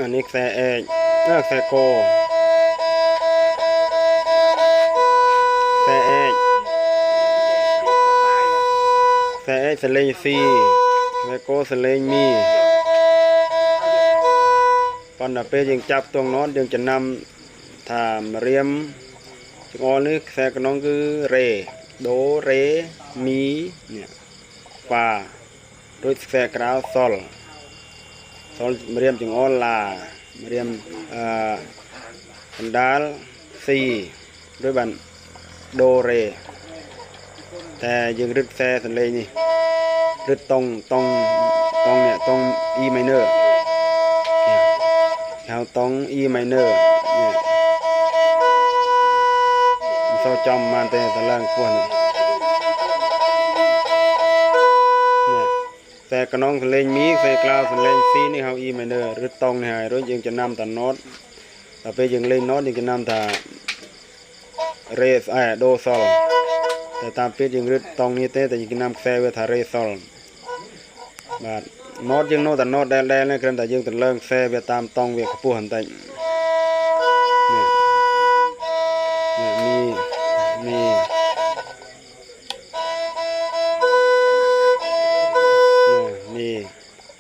อันนี้แซ่เอกแซ่โกแซ่เอกแซ่เอกสเลงซีแซ่โกสเลงมีตอนนั้นเป้ยังจับตรงนอนยังจะนำถามเรียมจึงออนึกแซ่กน้องคือเรโดเรมีเนี่ยฟาโดยแซ่กราวซอลเรียมจึงออนลาเรียมบันดาลซีด้วยบันโดเรแต่ยังรึดแซ่สันเลยนี่รึดตรงเนี่ยตรงอีไมเนอร์แถวตรงอีไมเนอร์เนี่ยโซจอมมาแต่ตะล่างพวนแต่กระน้องสันเลงมีใส่กลาวสันเลงซีนี่เขาอีไมเนอร์รึตรงนี่หายรถยังจะนำแต่โน้ตแต่ไปยังเล่นโน้ตยังจะนำแต่เรสโดซอลแต่ตามเป็ดยังรึตรงนี้แต่ยังจะนำแซ่เวทาเรซอลบาดโน้ตยังโน้ตแต่โน้ตแดงๆนี่คือแต่ยังแต่เลิกแซ่เวตามตรงเวขปูหันแต่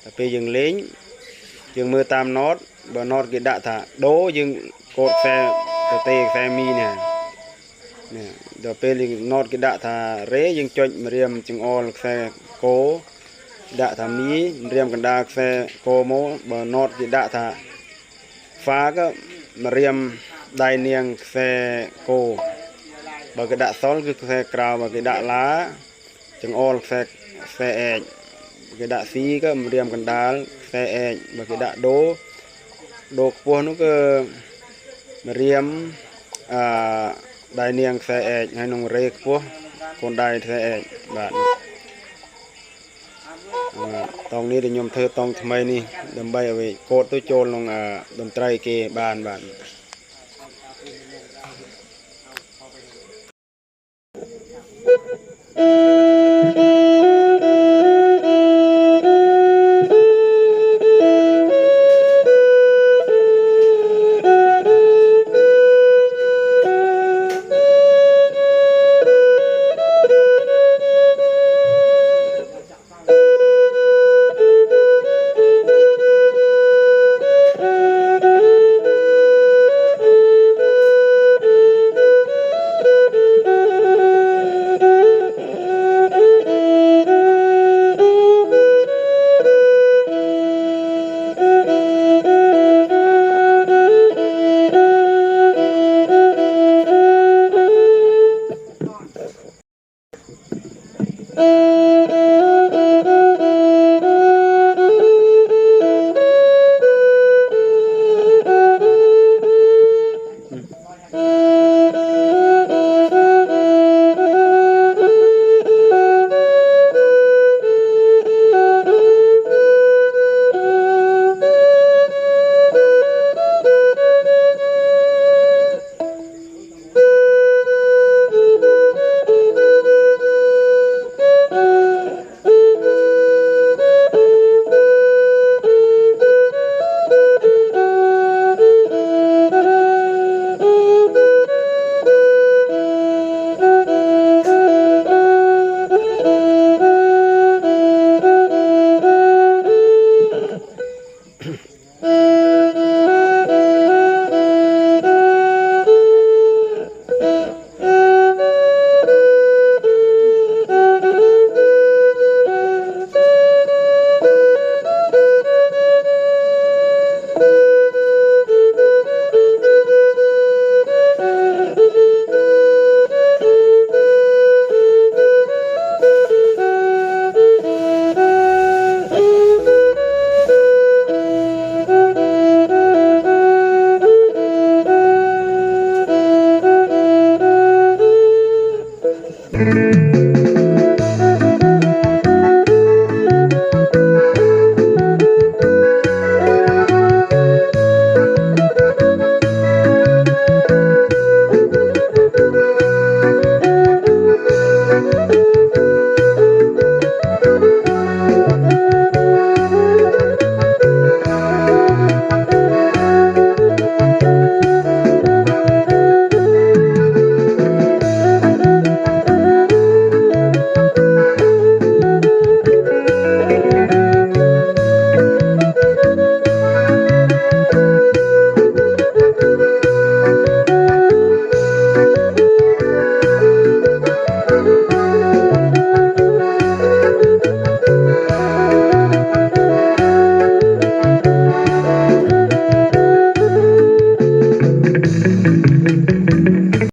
แต่ไปยังเล้งยังมือตามโน้ตบ่โน้ตกิดะถาโดยังโกดแซ่เตะแซ่มีเนี่ยเดี๋ยวไปยังโน้ตกิดะถาเรยังจดมาเรียมจึงออลแซ่โกดะถามีเรียมกันดาแซ่โกโมบ่โน้ตกิดะถาฟ้าก็มาเรียมได้เนียงแซ่โกบ่กิดะซอลคือแซ่กราวบ่กิดะล้าจึงออลแซ่เอกcái đạ xíก็เรียมกันดาแซ่เอกบางดาโดพวกนู้นก็เรียมได้เนียงแซ่เอกให้น้องเรกพวกคนได้แซ่เอกแบบตรงนี้เดี๋ยวยมเธอตรงทำไมนี่ดำใบเอาไว้โคตรตัวโจรลงดมไตรเกบาน